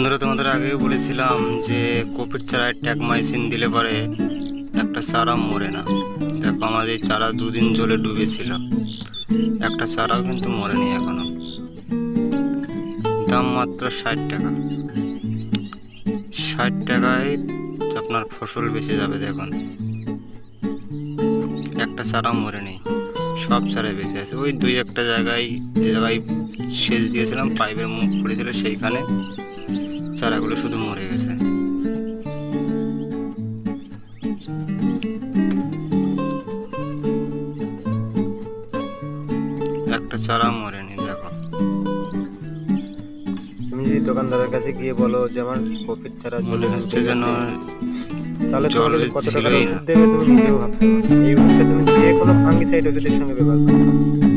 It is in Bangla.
বন্ধুরা, তোমাদের আগেও বলেছিলাম যে কপির চারায় ট্যাগমাইসিন দিলে পরে একটা চারা মরে না। দেখো, আমাদের এই চারা দুদিন জলে ডুবেছিল, একটা চারাও কিন্তু মরেনি এখনো। দাম মাত্র 60 টাকা। 60 টাকায় আপনার ফসল বেঁচে যাবে। দেখুন, একটা চারা মরেনি, সব চারাই বেঁচে আছে। ওই দুই একটা জায়গায়, যে জায়গায় সেচ দিয়েছিলাম, পাইপের মুখ পড়েছিল, সেইখানে চারাগুলো শুধু মরে গেছে। একটা চারা মরেনি। দেখো, তুমি যদি দোকানদারের কাছে গিয়ে বলো যে আমার কপির চারা মনে হচ্ছে যেন তাহলে জল তোমাকে কত টাকার ছিলই না। ওষুধ দেবে তুমি নিজেও ভাবতে পারবে না। এই ওষুধটা তুমি যে কোনো ফাঙ্গিসাইড ওষুধের সঙ্গে ব্যবহার করো।